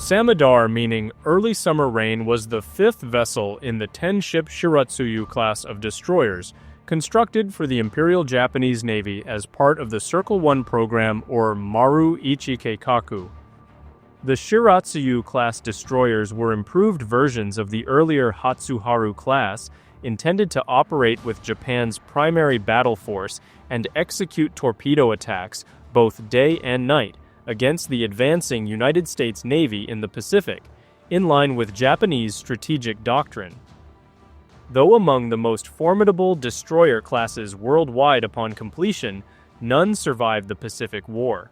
Samidare, meaning early summer rain, was the fifth vessel in the 10-ship Shiratsuyu-class of destroyers, constructed for the Imperial Japanese Navy as part of the Circle 1 program, or Maru Ichikeikaku. The Shiratsuyu-class destroyers were improved versions of the earlier Hatsuharu-class, intended to operate with Japan's primary battle force and execute torpedo attacks both day and night against the advancing United States Navy in the Pacific, in line with Japanese strategic doctrine. Though among the most formidable destroyer classes worldwide upon completion, none survived the Pacific War.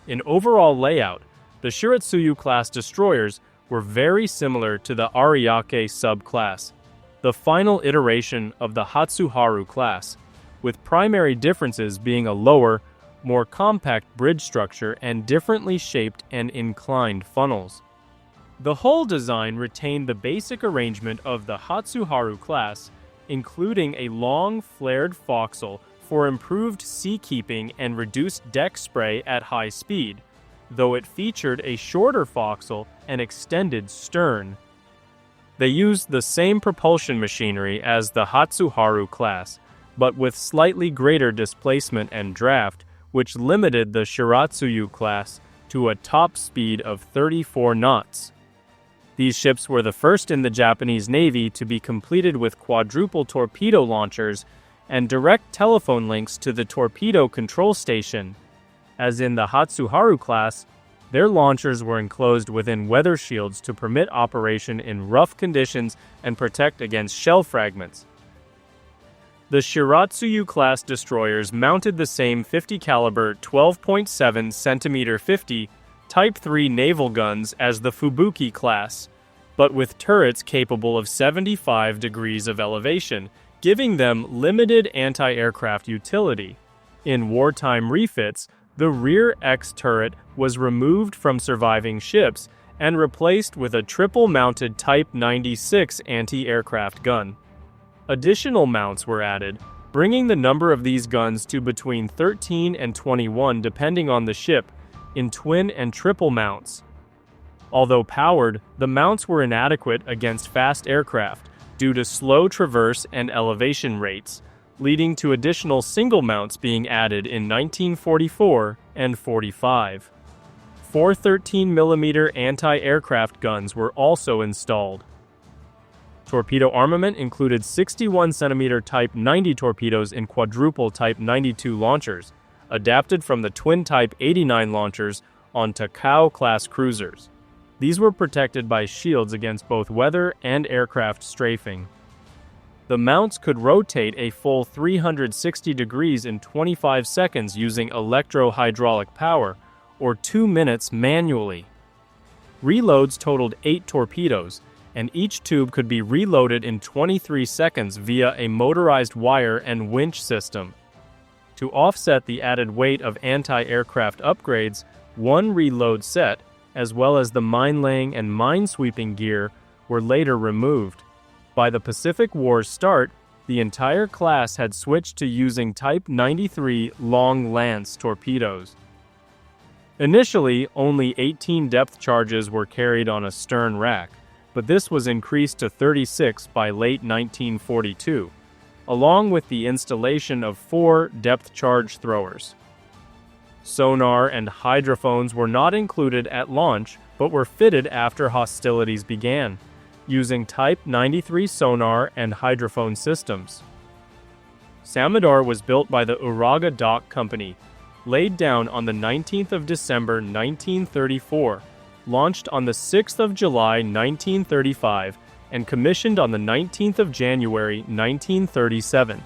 In overall layout, the Shiratsuyu-class destroyers were very similar to the Ariake subclass, the final iteration of the Hatsuharu class, with primary differences being a lower, more compact bridge structure and differently shaped and inclined funnels. The hull design retained the basic arrangement of the Hatsuharu class, including a long, flared forecastle for improved seakeeping and reduced deck spray at high speed, though it featured a shorter forecastle and extended stern. They used the same propulsion machinery as the Hatsuharu class, but with slightly greater displacement and draft, which limited the Shiratsuyu class to a top speed of 34 knots. These ships were the first in the Japanese Navy to be completed with quadruple torpedo launchers and direct telephone links to the torpedo control station. As in the Hatsuharu class, their launchers were enclosed within weather shields to permit operation in rough conditions and protect against shell fragments. The Shiratsuyu-class destroyers mounted the same 50 caliber 12.7 cm 50 Type 3 naval guns as the Fubuki-class, but with turrets capable of 75 degrees of elevation, giving them limited anti-aircraft utility. In wartime refits, the rear X turret was removed from surviving ships and replaced with a triple-mounted Type 96 anti-aircraft gun. Additional mounts were added, bringing the number of these guns to between 13 and 21 depending on the ship, in twin and triple mounts. Although powered, the mounts were inadequate against fast aircraft due to slow traverse and elevation rates, leading to additional single mounts being added in 1944 and 45. 4 13mm anti-aircraft guns were also installed. Torpedo armament included 61 cm Type 90 torpedoes in quadruple Type 92 launchers, adapted from the twin Type 89 launchers on Takao-class cruisers. These were protected by shields against both weather and aircraft strafing. The mounts could rotate a full 360 degrees in 25 seconds using electro-hydraulic power, or 2 minutes manually. Reloads totaled 8 torpedoes, and each tube could be reloaded in 23 seconds via a motorized wire and winch system. To offset the added weight of anti-aircraft upgrades, one reload set, as well as the mine-laying and mine-sweeping gear, were later removed. By the Pacific War's start, the entire class had switched to using Type 93 Long Lance torpedoes. Initially, only 18 depth charges were carried on a stern rack, but this was increased to 36 by late 1942, along with the installation of 4 depth charge throwers. Sonar and hydrophones were not included at launch, but were fitted after hostilities began, using Type 93 sonar and hydrophone systems. Samidare was built by the Uraga Dock Company, laid down on the 19th of December 1934, launched on the 6th of July 1935, and commissioned on the 19th of January 1937.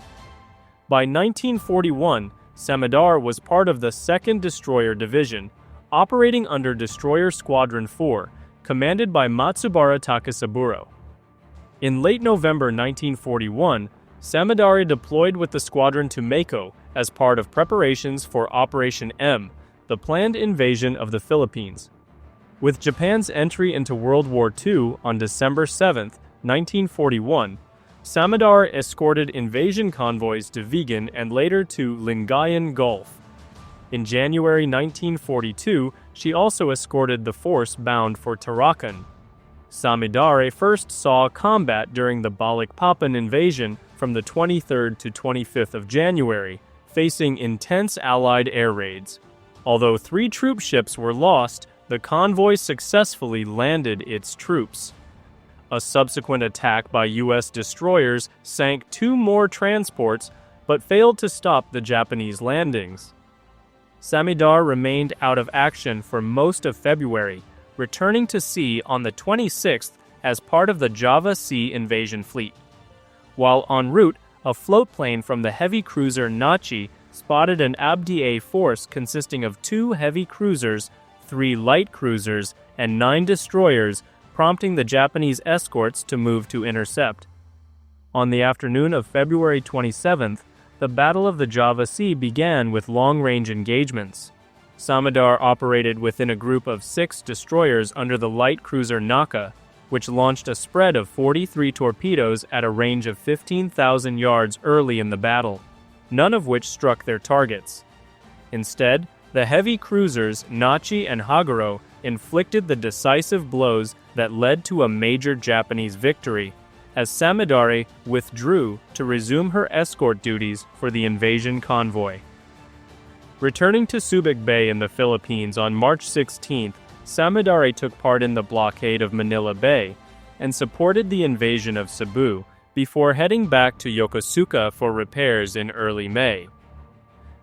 By 1941, Samidare was part of the 2nd Destroyer Division, operating under Destroyer Squadron 4, commanded by Matsubara Takesaburo. In late November 1941, Samidare deployed with the squadron to Mako as part of preparations for Operation M, the planned invasion of the Philippines. With Japan's entry into World War II on December 7, 1941, Samidare escorted invasion convoys to Vigan and later to Lingayen Gulf. In January 1942, she also escorted the force bound for Tarakan. Samidare first saw combat during the Balikpapan invasion from the 23rd to 25th of January, facing intense Allied air raids. Although 3 troop ships were lost, the convoy successfully landed its troops. A subsequent attack by U.S. destroyers sank 2 more transports, but failed to stop the Japanese landings. Samidare remained out of action for most of February, returning to sea on the 26th as part of the Java Sea invasion fleet. While en route, a float plane from the heavy cruiser Nachi spotted an Abdi force consisting of 2 heavy cruisers, 3 light cruisers, and 9 destroyers, prompting the Japanese escorts to move to intercept. On the afternoon of February 27th, the Battle of the Java Sea began with long-range engagements. Samidare operated within a group of 6 destroyers under the light cruiser Naka, which launched a spread of 43 torpedoes at a range of 15,000 yards early in the battle, none of which struck their targets. Instead, the heavy cruisers Nachi and Haguro inflicted the decisive blows that led to a major Japanese victory, as Samidare withdrew to resume her escort duties for the invasion convoy. Returning to Subic Bay in the Philippines on March 16th, Samidare took part in the blockade of Manila Bay and supported the invasion of Cebu before heading back to Yokosuka for repairs in early May.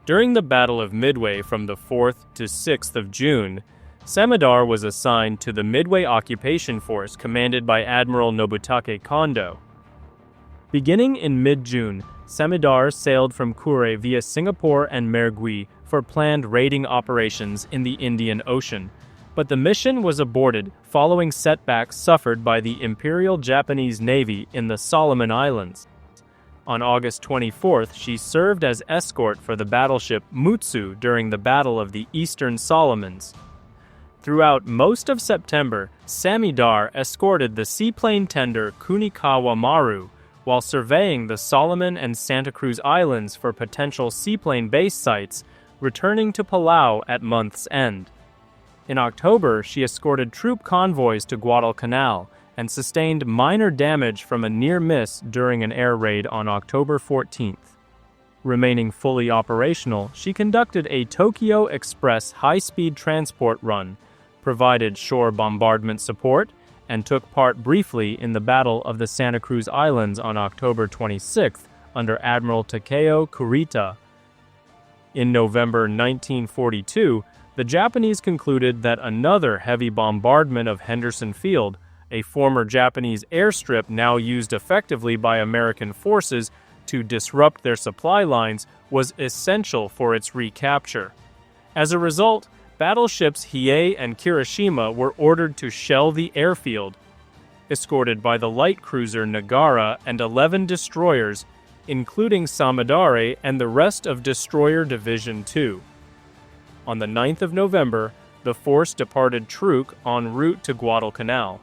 During the Battle of Midway from the 4th to 6th of June, Samidare was assigned to the Midway Occupation Force commanded by Admiral Nobutake Kondo. Beginning in mid-June, Samidare sailed from Kure via Singapore and Mergui for planned raiding operations in the Indian Ocean, but the mission was aborted following setbacks suffered by the Imperial Japanese Navy in the Solomon Islands. On August 24th, she served as escort for the battleship Mutsu during the Battle of the Eastern Solomons. Throughout most of September, Samidare escorted the seaplane tender Kunikawa Maru while surveying the Solomon and Santa Cruz Islands for potential seaplane base sites, returning to Palau at month's end. In October, she escorted troop convoys to Guadalcanal and sustained minor damage from a near miss during an air raid on October 14th. Remaining fully operational, she conducted a Tokyo Express high-speed transport run, provided shore bombardment support, and took part briefly in the Battle of the Santa Cruz Islands on October 26th under Admiral Takeo Kurita. In November 1942, the Japanese concluded that another heavy bombardment of Henderson Field, a former Japanese airstrip now used effectively by American forces to disrupt their supply lines, was essential for its recapture. As a result, battleships Hiei and Kirishima were ordered to shell the airfield, escorted by the light cruiser Nagara and 11 destroyers, including Samidare and the rest of Destroyer Division 2. On the 9th of November, the force departed Truk en route to Guadalcanal.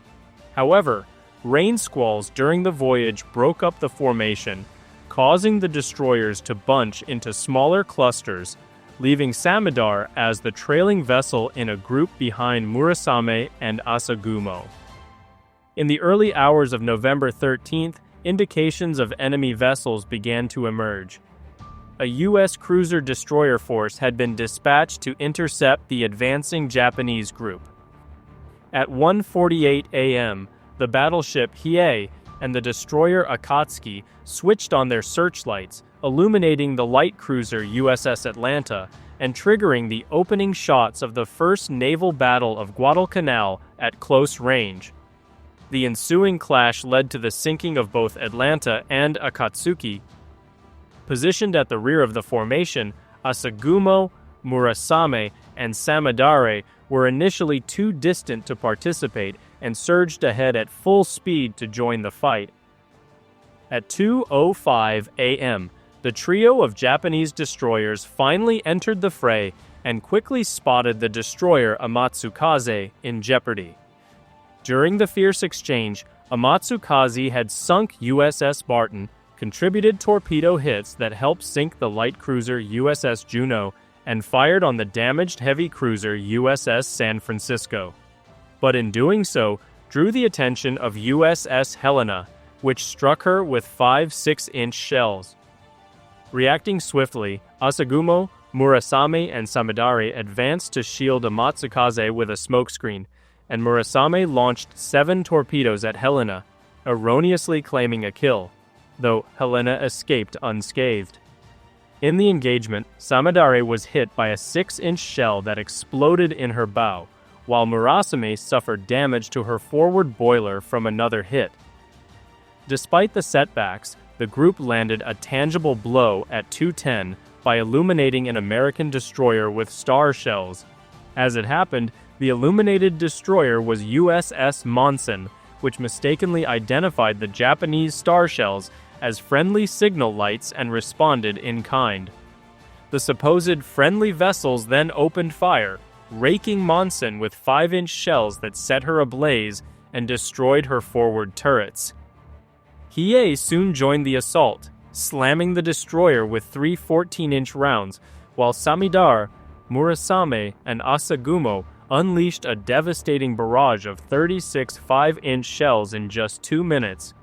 However, rain squalls during the voyage broke up the formation, causing the destroyers to bunch into smaller clusters, leaving Samidare as the trailing vessel in a group behind Murasame and Asagumo. In the early hours of November 13th, indications of enemy vessels began to emerge. A U.S. cruiser-destroyer force had been dispatched to intercept the advancing Japanese group. At 1:48 a.m., the battleship Hiei and the destroyer Akatsuki switched on their searchlights, illuminating the light cruiser USS Atlanta and triggering the opening shots of the first naval battle of Guadalcanal at close range. The ensuing clash led to the sinking of both Atlanta and Akatsuki. Positioned at the rear of the formation, Asagumo, Murasame, and Samidare were initially too distant to participate and surged ahead at full speed to join the fight. At 2:05 a.m., the trio of Japanese destroyers finally entered the fray and quickly spotted the destroyer Amatsukaze in jeopardy. During the fierce exchange, Amatsukaze had sunk USS Barton, contributed torpedo hits that helped sink the light cruiser USS Juno, and fired on the damaged heavy cruiser USS San Francisco. But in doing so, drew the attention of USS Helena, which struck her with 5 6-inch shells. Reacting swiftly, Asagumo, Murasame, and Samidare advanced to shield Amatsukaze with a smokescreen, and Murasame launched 7 torpedoes at Helena, erroneously claiming a kill, though Helena escaped unscathed. In the engagement, Samidare was hit by a 6-inch shell that exploded in her bow, while Murasame suffered damage to her forward boiler from another hit. Despite the setbacks, the group landed a tangible blow at 2:10 by illuminating an American destroyer with star shells. As it happened, the illuminated destroyer was USS Monson, which mistakenly identified the Japanese star shells as friendly signal lights and responded in kind. The supposed friendly vessels then opened fire, raking Monson with 5-inch shells that set her ablaze and destroyed her forward turrets. Hiei soon joined the assault, slamming the destroyer with 3 14-inch rounds, while Samidare, Murasame, and Asagumo unleashed a devastating barrage of 36 5-inch shells in just 2 minutes.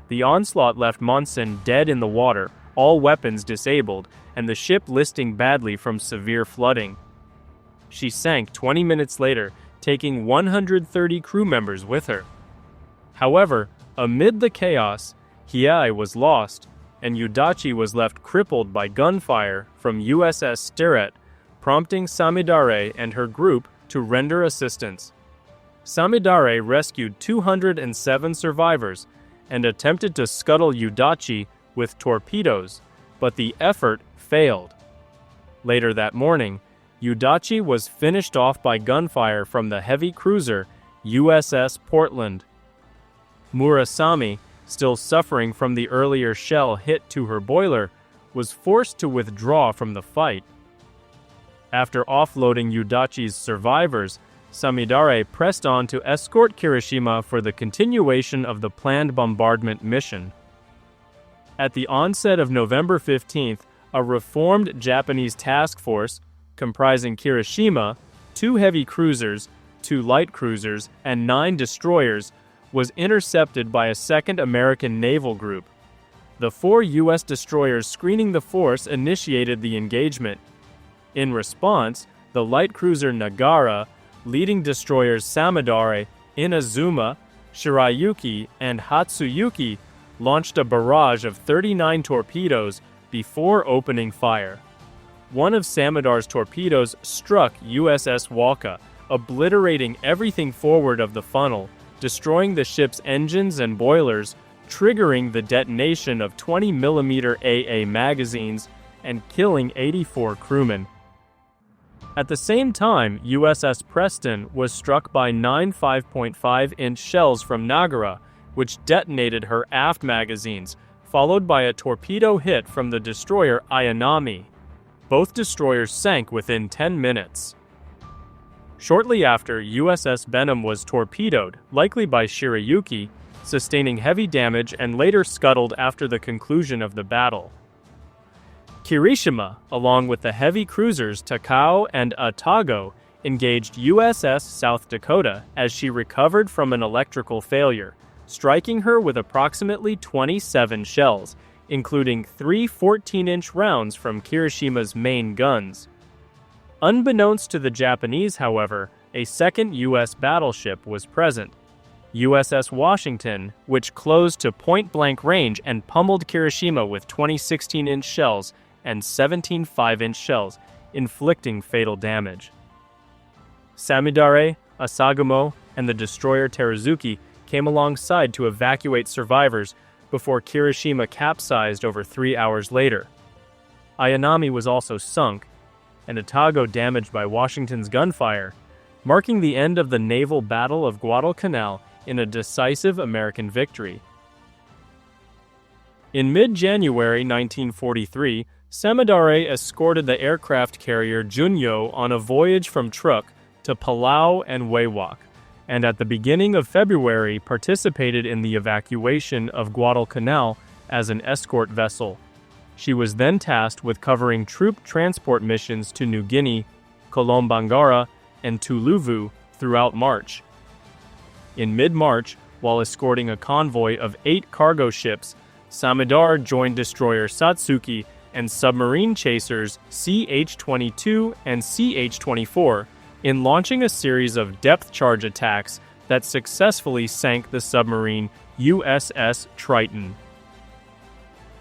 The onslaught left Monson dead in the water, all weapons disabled, and the ship listing badly from severe flooding. She sank 20 minutes later, taking 130 crew members with her. However, amid the chaos, Hiei was lost, and Yudachi was left crippled by gunfire from USS Sterret, prompting Samidare and her group to render assistance. Samidare rescued 207 survivors and attempted to scuttle Yudachi with torpedoes, but the effort failed. Later that morning, Yudachi was finished off by gunfire from the heavy cruiser USS Portland. Murasame, still suffering from the earlier shell hit to her boiler, was forced to withdraw from the fight. After offloading Yudachi's survivors, Samidare pressed on to escort Kirishima for the continuation of the planned bombardment mission. At the onset of November 15th, a reformed Japanese task force, comprising Kirishima, 2 heavy cruisers, 2 light cruisers, and 9 destroyers, was intercepted by a second American naval group. The 4 U.S. destroyers screening the force initiated the engagement. In response, the light cruiser Nagara, leading destroyers Samidare, Inazuma, Shirayuki, and Hatsuyuki launched a barrage of 39 torpedoes before opening fire. One of Samidare's torpedoes struck USS Walka, obliterating everything forward of the funnel, destroying the ship's engines and boilers, triggering the detonation of 20mm AA magazines, and killing 84 crewmen. At the same time, USS Preston was struck by 9 5.5-inch shells from Nagara, which detonated her aft magazines, followed by a torpedo hit from the destroyer Ayanami. Both destroyers sank within 10 minutes. Shortly after, USS Benham was torpedoed, likely by Shirayuki, sustaining heavy damage and later scuttled after the conclusion of the battle. Kirishima, along with the heavy cruisers Takao and Atago, engaged USS South Dakota as she recovered from an electrical failure, striking her with approximately 27 shells, including 3 14-inch rounds from Kirishima's main guns. Unbeknownst to the Japanese, however, a second U.S. battleship was present, USS Washington, which closed to point-blank range and pummeled Kirishima with 20 16-inch shells and 17 5-inch shells, inflicting fatal damage. Samidare, Asagumo, and the destroyer Teruzuki came alongside to evacuate survivors before Kirishima capsized over 3 hours later. Ayanami was also sunk, and Atago damaged by Washington's gunfire, marking the end of the naval battle of Guadalcanal in a decisive American victory. In mid-January 1943, Samidare escorted the aircraft carrier Junyo on a voyage from Truk to Palau and Wewak, and at the beginning of February participated in the evacuation of Guadalcanal as an escort vessel. She was then tasked with covering troop transport missions to New Guinea, Kolombangara, and Tuluvu throughout March. In mid-March, while escorting a convoy of 8 cargo ships, Samidare joined destroyer Satsuki and submarine chasers CH-22 and CH-24 in launching a series of depth charge attacks that successfully sank the submarine USS Triton.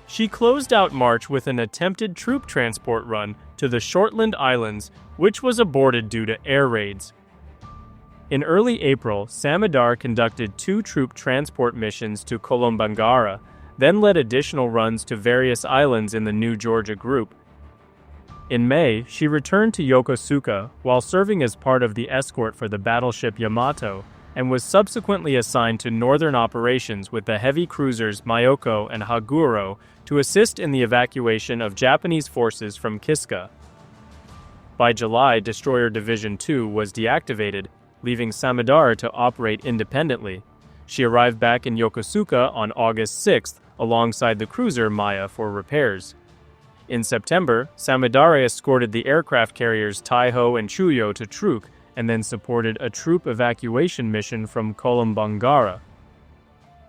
She closed out March with an attempted troop transport run to the Shortland Islands, which was aborted due to air raids. In early April, Samidare conducted 2 troop transport missions to Kolombangara, then led additional runs to various islands in the New Georgia group. In May, she returned to Yokosuka while serving as part of the escort for the battleship Yamato, and was subsequently assigned to northern operations with the heavy cruisers Myoko and Haguro to assist in the evacuation of Japanese forces from Kiska. By July, Destroyer Division 2 was deactivated, leaving Samidare to operate independently. She arrived back in Yokosuka on August 6th alongside the cruiser Maya for repairs. In September, Samidare escorted the aircraft carriers Taiho and Chuyo to Truk, and then supported a troop evacuation mission from Kolombangara.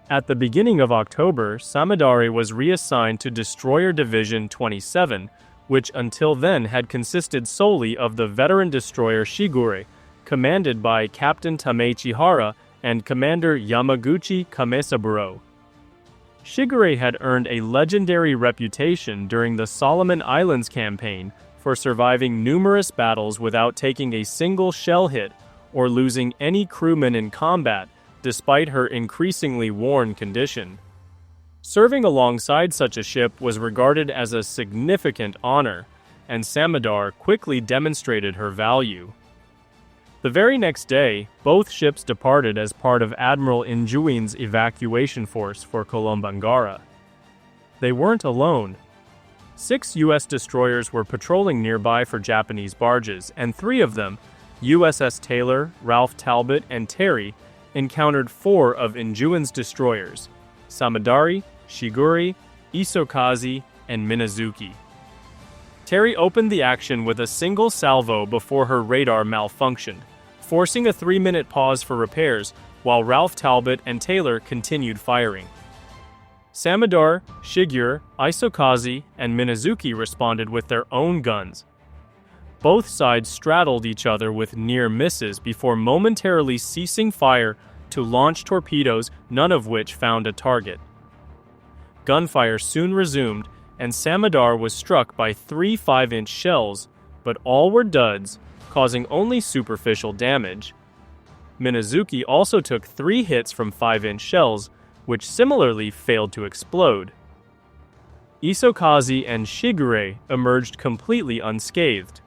At the beginning of October, Samidare was reassigned to Destroyer Division 27, which until then had consisted solely of the veteran destroyer Shigure, commanded by Captain Tameichi Hara and Commander Yamaguchi Kamesaburo. Shigure had earned a legendary reputation during the Solomon Islands campaign for surviving numerous battles without taking a single shell hit or losing any crewmen in combat, despite her increasingly worn condition. Serving alongside such a ship was regarded as a significant honor, and Samidare quickly demonstrated her value. The very next day, both ships departed as part of Admiral Injuin's evacuation force for Kolombangara. They weren't alone. 6 U.S. destroyers were patrolling nearby for Japanese barges, and 3 of them, USS Taylor, Ralph Talbot, and Terry, encountered 4 of Injuin's destroyers, Samidare, Shigure, Isokazi, and Minazuki. Terry opened the action with a single salvo before her radar malfunctioned, forcing a 3-minute pause for repairs, while Ralph Talbot and Taylor continued firing. Samidare, Shigure, Isokazi, and Minazuki responded with their own guns. Both sides straddled each other with near misses before momentarily ceasing fire to launch torpedoes, none of which found a target. Gunfire soon resumed, and Samidare was struck by 3 5-inch shells, but all were duds, causing only superficial damage. Minazuki also took 3 hits from 5-inch shells, which similarly failed to explode. Isokazi and Shigure emerged completely unscathed.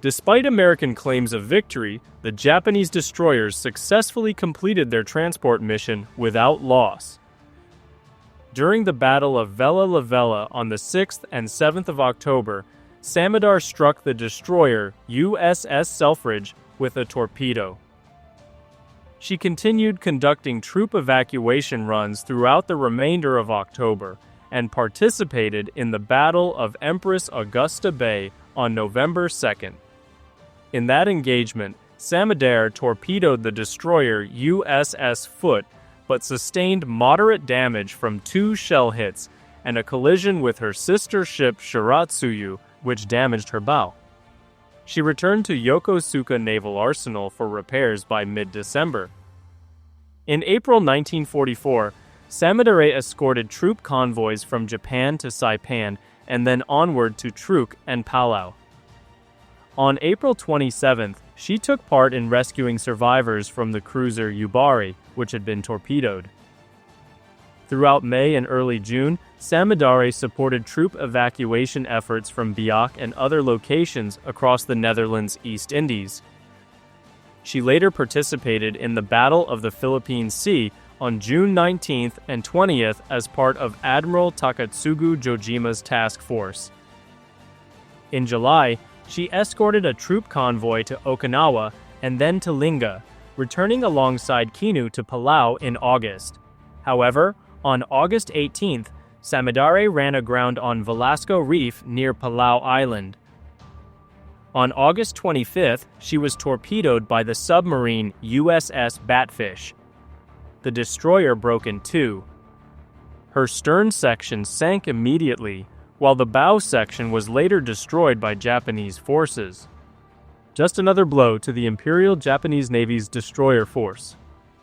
Despite American claims of victory, the Japanese destroyers successfully completed their transport mission without loss. During the Battle of Vella on the 6th and 7th of October, Samidare struck the destroyer USS Selfridge with a torpedo. She continued conducting troop evacuation runs throughout the remainder of October and participated in the Battle of Empress Augusta Bay on November 2nd. In that engagement, Samidare torpedoed the destroyer USS Foote, but sustained moderate damage from 2 shell hits and a collision with her sister ship Shiratsuyu, which damaged her bow. She returned to Yokosuka Naval Arsenal for repairs by mid-December. In April 1944, Samidare escorted troop convoys from Japan to Saipan and then onward to Truk and Palau. On April 27th, she took part in rescuing survivors from the cruiser Yubari, which had been torpedoed. Throughout May and early June, Samidare supported troop evacuation efforts from Biak and other locations across the Netherlands East Indies. She later participated in the Battle of the Philippine Sea on June 19th and 20th as part of Admiral Takatsugu Jojima's task force. In July, she escorted a troop convoy to Okinawa and then to Linga, returning alongside Kinu to Palau in August. However, on August 18th, Samidare ran aground on Velasco Reef near Palau Island. On August 25th, she was torpedoed by the submarine USS Batfish. The destroyer broke in two. Her stern section sank immediately, while the bow section was later destroyed by Japanese forces. Just another blow to the Imperial Japanese Navy's destroyer force.